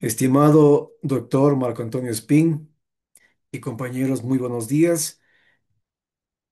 Estimado doctor Marco Antonio Espín y compañeros, muy buenos días.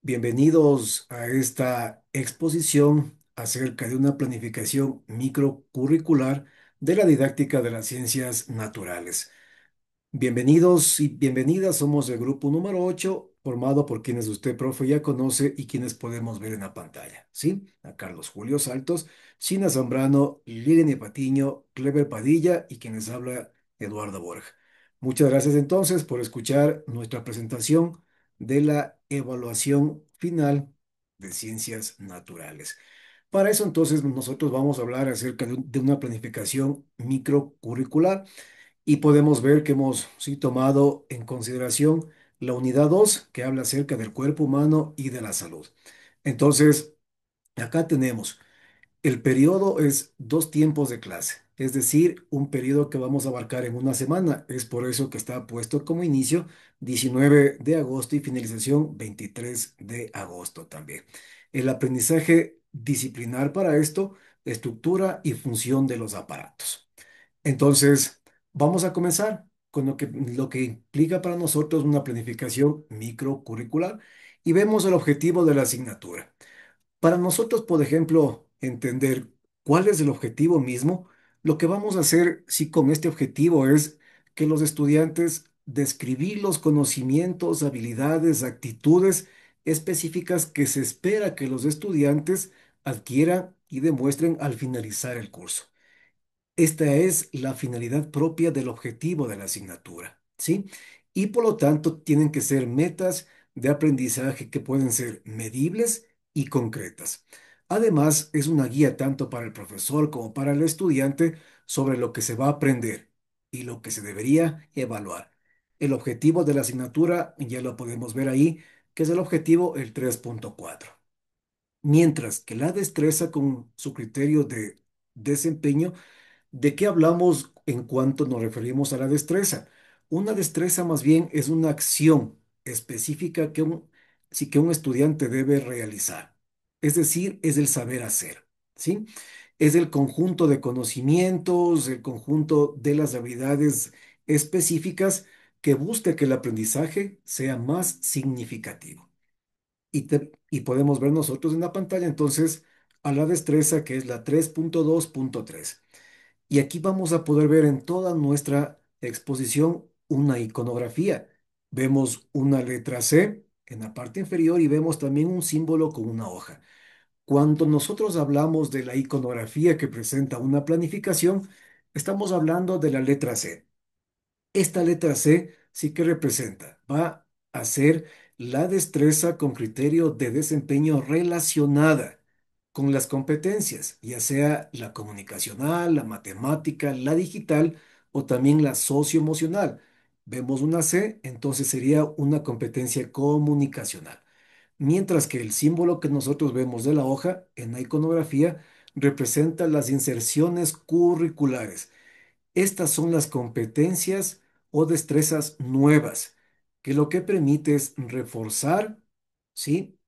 Bienvenidos a esta exposición acerca de una planificación microcurricular de la didáctica de las ciencias naturales. Bienvenidos y bienvenidas, somos el grupo número 8, formado por quienes usted, profe, ya conoce y quienes podemos ver en la pantalla, ¿sí? A Carlos Julio Saltos, China Zambrano, Lilian Patiño, Clever Padilla y quienes habla Eduardo Borja. Muchas gracias entonces por escuchar nuestra presentación de la evaluación final de ciencias naturales. Para eso entonces nosotros vamos a hablar acerca de una planificación microcurricular y podemos ver que hemos sí tomado en consideración la unidad 2 que habla acerca del cuerpo humano y de la salud. Entonces, acá tenemos el periodo es 2 tiempos de clase, es decir, un periodo que vamos a abarcar en una semana. Es por eso que está puesto como inicio 19 de agosto y finalización 23 de agosto también. El aprendizaje disciplinar para esto, estructura y función de los aparatos. Entonces, vamos a comenzar con lo que implica para nosotros una planificación microcurricular y vemos el objetivo de la asignatura. Para nosotros, por ejemplo, entender cuál es el objetivo mismo, lo que vamos a hacer si con este objetivo es que los estudiantes describir los conocimientos, habilidades, actitudes específicas que se espera que los estudiantes adquieran y demuestren al finalizar el curso. Esta es la finalidad propia del objetivo de la asignatura, ¿sí? Y por lo tanto tienen que ser metas de aprendizaje que pueden ser medibles y concretas. Además, es una guía tanto para el profesor como para el estudiante sobre lo que se va a aprender y lo que se debería evaluar. El objetivo de la asignatura ya lo podemos ver ahí, que es el objetivo el 3.4. Mientras que la destreza con su criterio de desempeño. ¿De qué hablamos en cuanto nos referimos a la destreza? Una destreza más bien es una acción específica sí que un estudiante debe realizar. Es decir, es el saber hacer, ¿sí? Es el conjunto de conocimientos, el conjunto de las habilidades específicas que busca que el aprendizaje sea más significativo. Y podemos ver nosotros en la pantalla entonces a la destreza que es la 3.2.3. Y aquí vamos a poder ver en toda nuestra exposición una iconografía. Vemos una letra C en la parte inferior y vemos también un símbolo con una hoja. Cuando nosotros hablamos de la iconografía que presenta una planificación, estamos hablando de la letra C. Esta letra C sí que representa, va a ser la destreza con criterio de desempeño relacionada con las competencias, ya sea la comunicacional, la matemática, la digital o también la socioemocional. Vemos una C, entonces sería una competencia comunicacional. Mientras que el símbolo que nosotros vemos de la hoja en la iconografía representa las inserciones curriculares. Estas son las competencias o destrezas nuevas, que lo que permite es reforzar, ¿sí?,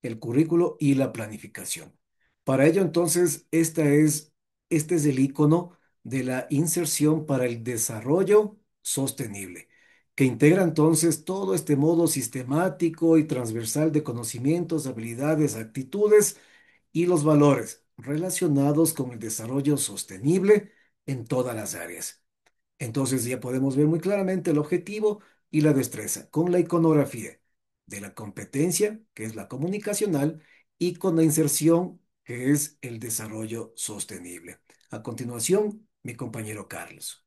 el currículo y la planificación. Para ello, entonces, este es el icono de la inserción para el desarrollo sostenible, que integra entonces todo este modo sistemático y transversal de conocimientos, habilidades, actitudes y los valores relacionados con el desarrollo sostenible en todas las áreas. Entonces ya podemos ver muy claramente el objetivo y la destreza con la iconografía de la competencia, que es la comunicacional, y con la inserción, que es el desarrollo sostenible. A continuación, mi compañero Carlos.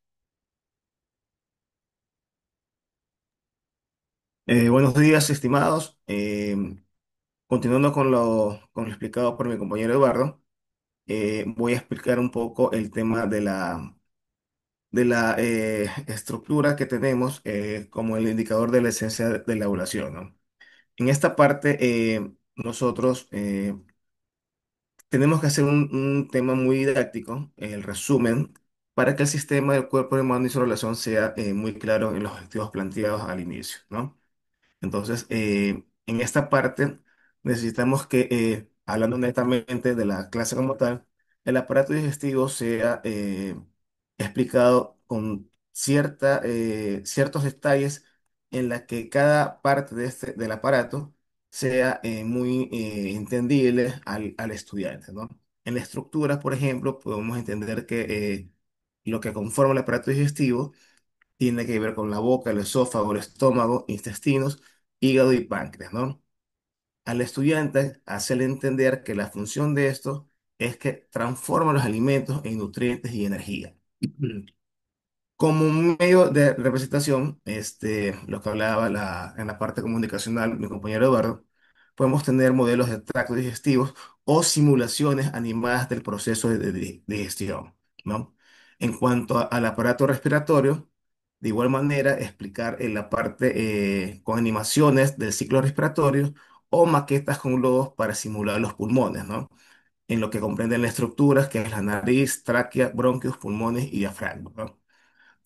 Buenos días, estimados. Continuando con lo explicado por mi compañero Eduardo, voy a explicar un poco el tema de la estructura que tenemos como el indicador de la esencia de la evaluación, ¿no? En esta parte, nosotros tenemos que hacer un tema muy didáctico, el resumen, para que el sistema del cuerpo humano y su relación sea muy claro en los objetivos planteados al inicio, ¿no? Entonces, en esta parte necesitamos que, hablando netamente de la clase como tal, el aparato digestivo sea explicado con ciertos detalles en la que cada parte del aparato sea muy entendible al estudiante, ¿no? En la estructura, por ejemplo, podemos entender que lo que conforma el aparato digestivo tiene que ver con la boca, el esófago, el estómago, intestinos, hígado y páncreas, ¿no? Al estudiante hacerle entender que la función de esto es que transforma los alimentos en nutrientes y energía. Como un medio de representación, lo que hablaba en la parte comunicacional mi compañero Eduardo, podemos tener modelos de tracto digestivos o simulaciones animadas del proceso de digestión, ¿no? En cuanto al aparato respiratorio, de igual manera, explicar en la parte con animaciones del ciclo respiratorio o maquetas con globos para simular los pulmones, ¿no? En lo que comprenden las estructuras que es la nariz, tráquea, bronquios, pulmones y diafragma, ¿no?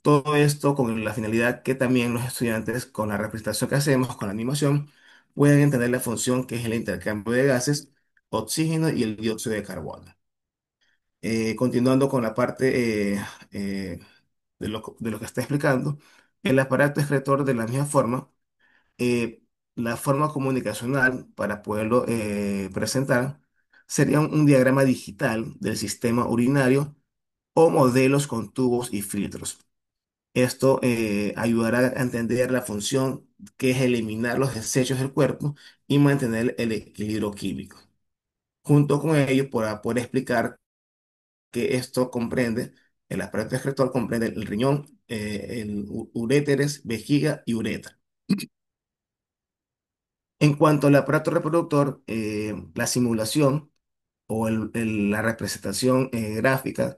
Todo esto con la finalidad que también los estudiantes, con la representación que hacemos, con la animación, puedan entender la función que es el intercambio de gases, oxígeno y el dióxido de carbono. Continuando con la parte de lo que está explicando, el aparato excretor de la misma forma, eh, la forma comunicacional para poderlo presentar sería un diagrama digital del sistema urinario o modelos con tubos y filtros. Esto ayudará a entender la función que es eliminar los desechos del cuerpo y mantener el equilibrio químico. Junto con ello, para poder explicar que esto comprende, el aparato excretor comprende el riñón, el uréteres, vejiga y uretra. En cuanto al aparato reproductor, la simulación o la representación gráfica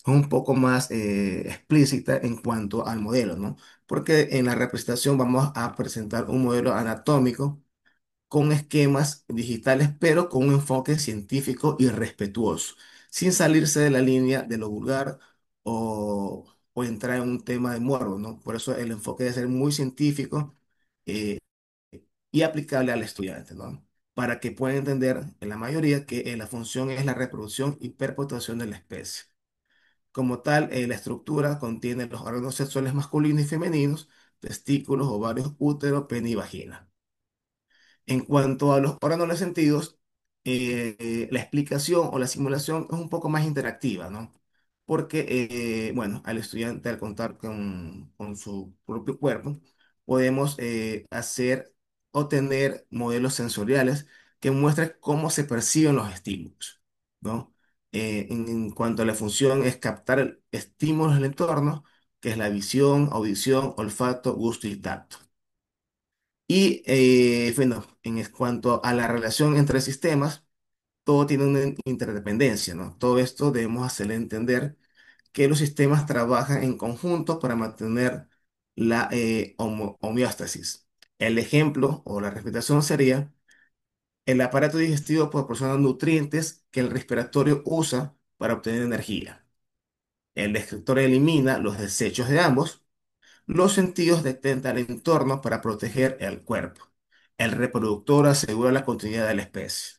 es un poco más explícita en cuanto al modelo, ¿no? Porque en la representación vamos a presentar un modelo anatómico con esquemas digitales, pero con un enfoque científico y respetuoso, sin salirse de la línea de lo vulgar o entrar en un tema de morbo, ¿no? Por eso el enfoque debe ser muy científico eh, y aplicable al estudiante, ¿no? Para que pueda entender en la mayoría que la función es la reproducción y perpetuación de la especie. Como tal, la estructura contiene los órganos sexuales masculinos y femeninos, testículos, ovarios, útero, pene y vagina. En cuanto a los órganos de los sentidos, la explicación o la simulación es un poco más interactiva, ¿no? Porque, bueno, al estudiante, al contar con su propio cuerpo, podemos hacer o tener modelos sensoriales que muestran cómo se perciben los estímulos, ¿no? En cuanto a la función, es captar estímulos del entorno, que es la visión, audición, olfato, gusto y tacto. Y bueno, cuanto a la relación entre sistemas, todo tiene una interdependencia, ¿no? Todo esto debemos hacerle entender que los sistemas trabajan en conjunto para mantener la homeostasis. El ejemplo o la respiración sería, el aparato digestivo proporciona nutrientes que el respiratorio usa para obtener energía. El descriptor elimina los desechos de ambos. Los sentidos detectan el entorno para proteger el cuerpo. El reproductor asegura la continuidad de la especie.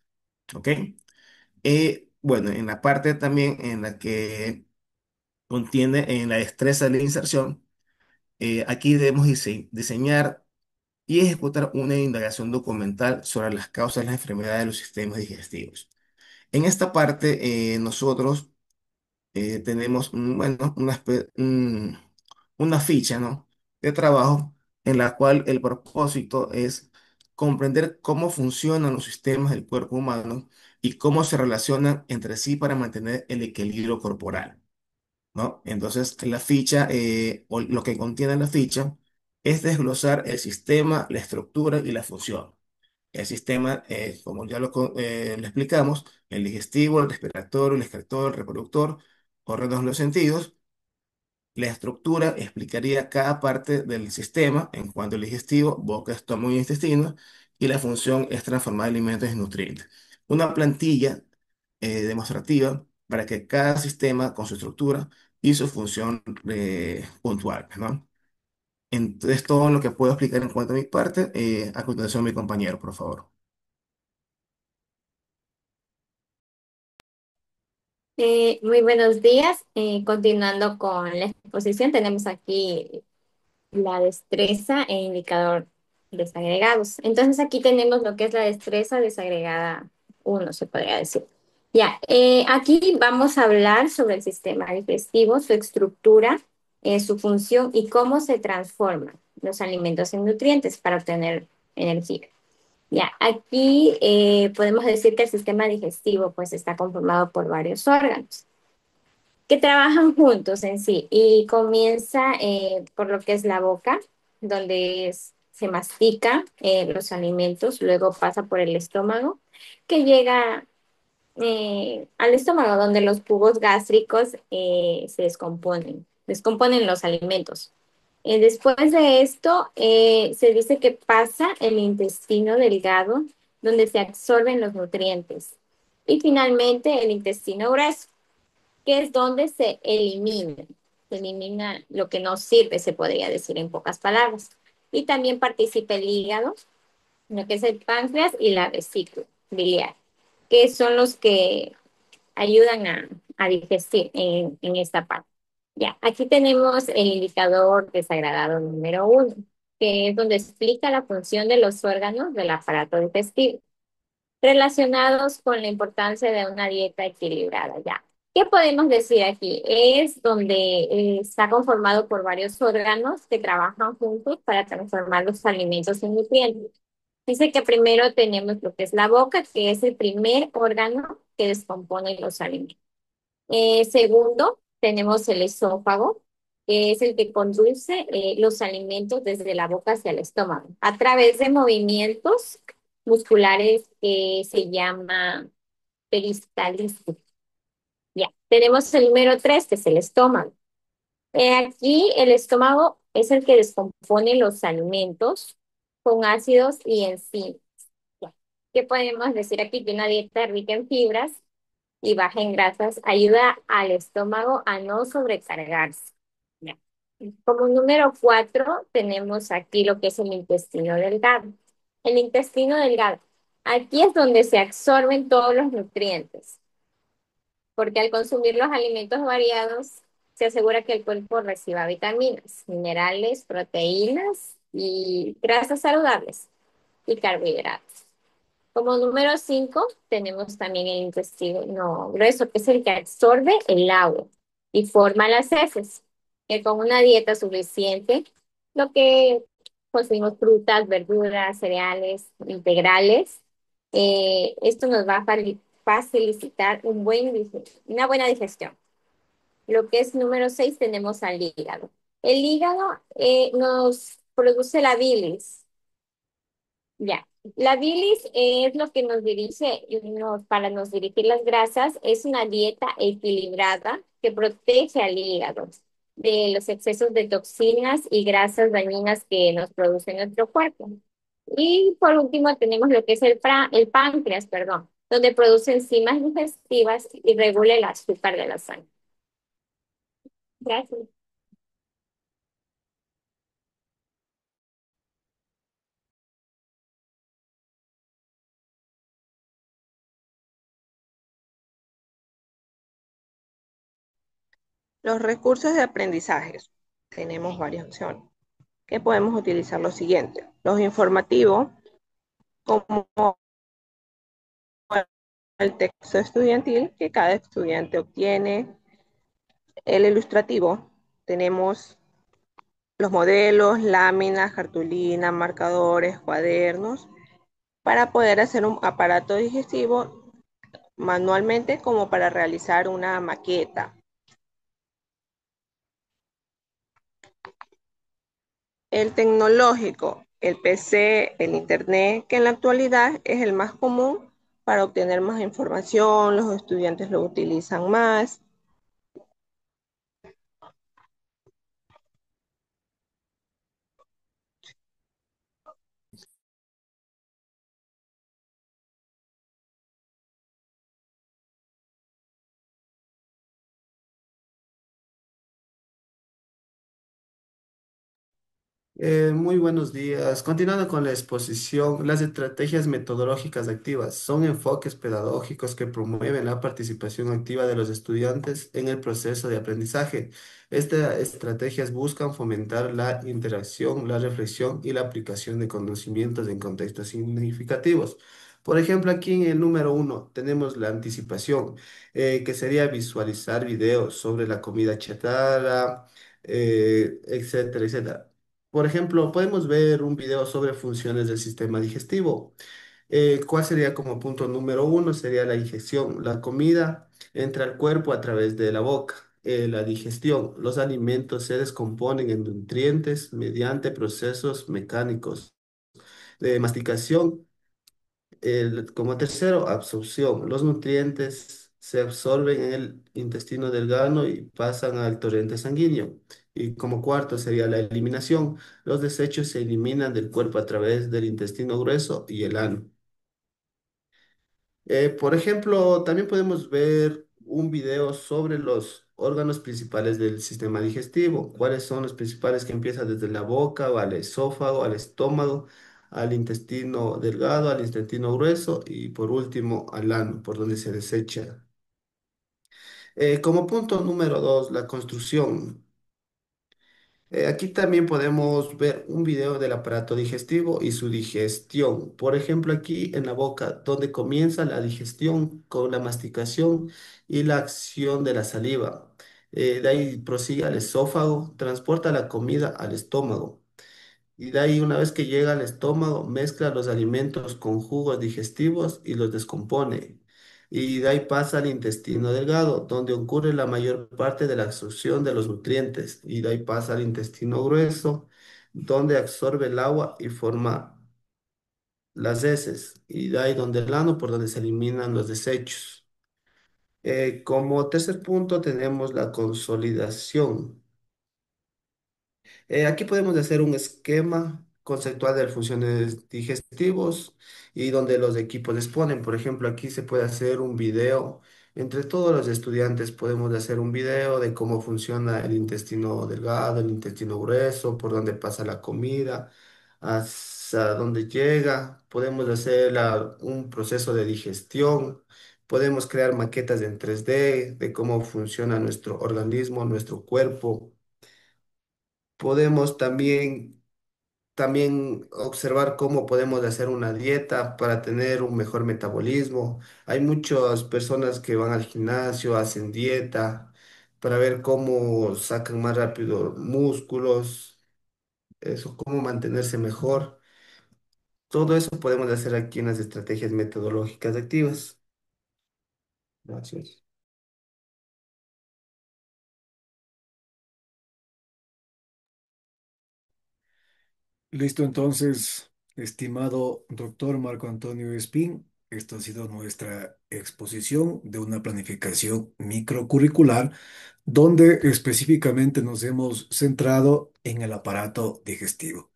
¿Ok? Bueno, en la parte también en la que contiene en la destreza de la inserción, aquí debemos diseñar y ejecutar una indagación documental sobre las causas de las enfermedades de los sistemas digestivos. En esta parte, nosotros tenemos bueno, una ficha, ¿no? de trabajo en la cual el propósito es comprender cómo funcionan los sistemas del cuerpo humano y cómo se relacionan entre sí para mantener el equilibrio corporal, ¿no? Entonces, la ficha, o lo que contiene la ficha, es desglosar el sistema, la estructura y la función. El sistema, como ya lo explicamos, el digestivo, el respiratorio, el excretor, el reproductor, órganos de los sentidos. La estructura explicaría cada parte del sistema en cuanto al digestivo, boca, estómago y intestino, y la función es transformar alimentos en nutrientes. Una plantilla demostrativa para que cada sistema con su estructura y su función puntual, ¿no? Entonces, todo lo que puedo explicar en cuanto a mi parte, a continuación mi compañero, por favor. Muy buenos días. Continuando con la exposición, tenemos aquí la destreza e indicador desagregados. Entonces aquí tenemos lo que es la destreza desagregada uno, se podría decir. Ya, aquí vamos a hablar sobre el sistema digestivo, su estructura, su función y cómo se transforman los alimentos en nutrientes para obtener energía. Ya, aquí podemos decir que el sistema digestivo pues está conformado por varios órganos que trabajan juntos en sí y comienza por lo que es la boca, donde se mastica los alimentos, luego pasa por el estómago, que llega al estómago, donde los jugos gástricos se descomponen los alimentos. Después de esto, se dice que pasa el intestino delgado, donde se absorben los nutrientes. Y finalmente el intestino grueso, que es donde se elimina lo que no sirve, se podría decir en pocas palabras. Y también participa el hígado, lo que es el páncreas y la vesícula biliar, que son los que ayudan a digestir en esta parte. Ya, aquí tenemos el indicador desagradado número uno, que es donde explica la función de los órganos del aparato digestivo relacionados con la importancia de una dieta equilibrada, ya. ¿Qué podemos decir aquí? Es donde está conformado por varios órganos que trabajan juntos para transformar los alimentos en nutrientes. Dice que primero tenemos lo que es la boca, que es el primer órgano que descompone los alimentos. Segundo, tenemos el esófago, que es el que conduce los alimentos desde la boca hacia el estómago, a través de movimientos musculares que se llama peristalsis. Ya, tenemos el número tres, que es el estómago. Aquí el estómago es el que descompone los alimentos con ácidos y enzimas. Ya. ¿Qué podemos decir aquí? Que una dieta rica en fibras y baja en grasas ayuda al estómago a no sobrecargarse. Ya. Como número cuatro, tenemos aquí lo que es el intestino delgado. El intestino delgado. Aquí es donde se absorben todos los nutrientes, porque al consumir los alimentos variados, se asegura que el cuerpo reciba vitaminas, minerales, proteínas y grasas saludables y carbohidratos. Como número 5 tenemos también el intestino grueso, que es el que absorbe el agua y forma las heces, que con una dieta suficiente, lo que consumimos frutas, verduras, cereales, integrales, esto nos va a facilitar una buena digestión. Lo que es número 6 tenemos al hígado. El hígado nos produce la bilis. Ya, la bilis es lo que nos dirige, para nos dirigir las grasas, es una dieta equilibrada que protege al hígado de los excesos de toxinas y grasas dañinas que nos produce nuestro cuerpo. Y por último tenemos lo que es el páncreas, perdón, donde produce enzimas digestivas y regula el azúcar de la sangre. Gracias. Los recursos de aprendizaje. Tenemos varias opciones que podemos utilizar lo siguiente. Los informativos, como el texto estudiantil que cada estudiante obtiene. El ilustrativo, tenemos los modelos, láminas, cartulina, marcadores, cuadernos, para poder hacer un aparato digestivo manualmente como para realizar una maqueta. El tecnológico, el PC, el Internet, que en la actualidad es el más común para obtener más información, los estudiantes lo utilizan más. Muy buenos días. Continuando con la exposición, las estrategias metodológicas activas son enfoques pedagógicos que promueven la participación activa de los estudiantes en el proceso de aprendizaje. Estas estrategias buscan fomentar la interacción, la reflexión y la aplicación de conocimientos en contextos significativos. Por ejemplo, aquí en el número uno tenemos la anticipación, que sería visualizar videos sobre la comida chatarra, etcétera, etcétera. Por ejemplo, podemos ver un video sobre funciones del sistema digestivo. ¿Cuál sería como punto número uno? Sería la ingestión. La comida entra al cuerpo a través de la boca. La digestión. Los alimentos se descomponen en nutrientes mediante procesos mecánicos de masticación. Como tercero, absorción. Los nutrientes se absorben en el intestino delgado y pasan al torrente sanguíneo. Y como cuarto sería la eliminación. Los desechos se eliminan del cuerpo a través del intestino grueso y el ano. Por ejemplo, también podemos ver un video sobre los órganos principales del sistema digestivo. ¿Cuáles son los principales que empiezan desde la boca, va al esófago, al estómago, al intestino delgado, al intestino grueso y por último al ano, por donde se desecha? Como punto número dos, la construcción. Aquí también podemos ver un video del aparato digestivo y su digestión. Por ejemplo, aquí en la boca, donde comienza la digestión con la masticación y la acción de la saliva. De ahí prosigue al esófago, transporta la comida al estómago. Y de ahí, una vez que llega al estómago, mezcla los alimentos con jugos digestivos y los descompone. Y de ahí pasa al intestino delgado, donde ocurre la mayor parte de la absorción de los nutrientes. Y de ahí pasa al intestino grueso, donde absorbe el agua y forma las heces. Y de ahí donde el ano, por donde se eliminan los desechos. Como tercer punto tenemos la consolidación. Aquí podemos hacer un esquema conceptual de funciones digestivos y donde los equipos exponen. Por ejemplo, aquí se puede hacer un video. Entre todos los estudiantes podemos hacer un video de cómo funciona el intestino delgado, el intestino grueso, por dónde pasa la comida, hasta dónde llega. Podemos hacer un proceso de digestión. Podemos crear maquetas en 3D de cómo funciona nuestro organismo, nuestro cuerpo. Podemos también observar cómo podemos hacer una dieta para tener un mejor metabolismo. Hay muchas personas que van al gimnasio, hacen dieta para ver cómo sacan más rápido músculos, eso, cómo mantenerse mejor. Todo eso podemos hacer aquí en las estrategias metodológicas activas. Gracias. Listo, entonces, estimado doctor Marco Antonio Espín, esta ha sido nuestra exposición de una planificación microcurricular donde específicamente nos hemos centrado en el aparato digestivo.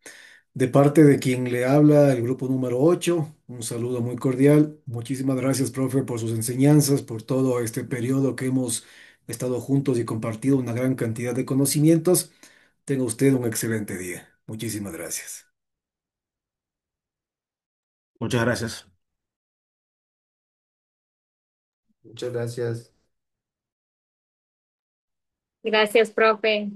De parte de quien le habla, el grupo número 8, un saludo muy cordial. Muchísimas gracias, profe, por sus enseñanzas, por todo este periodo que hemos estado juntos y compartido una gran cantidad de conocimientos. Tenga usted un excelente día. Muchísimas gracias. Muchas gracias. Muchas gracias. Gracias, profe.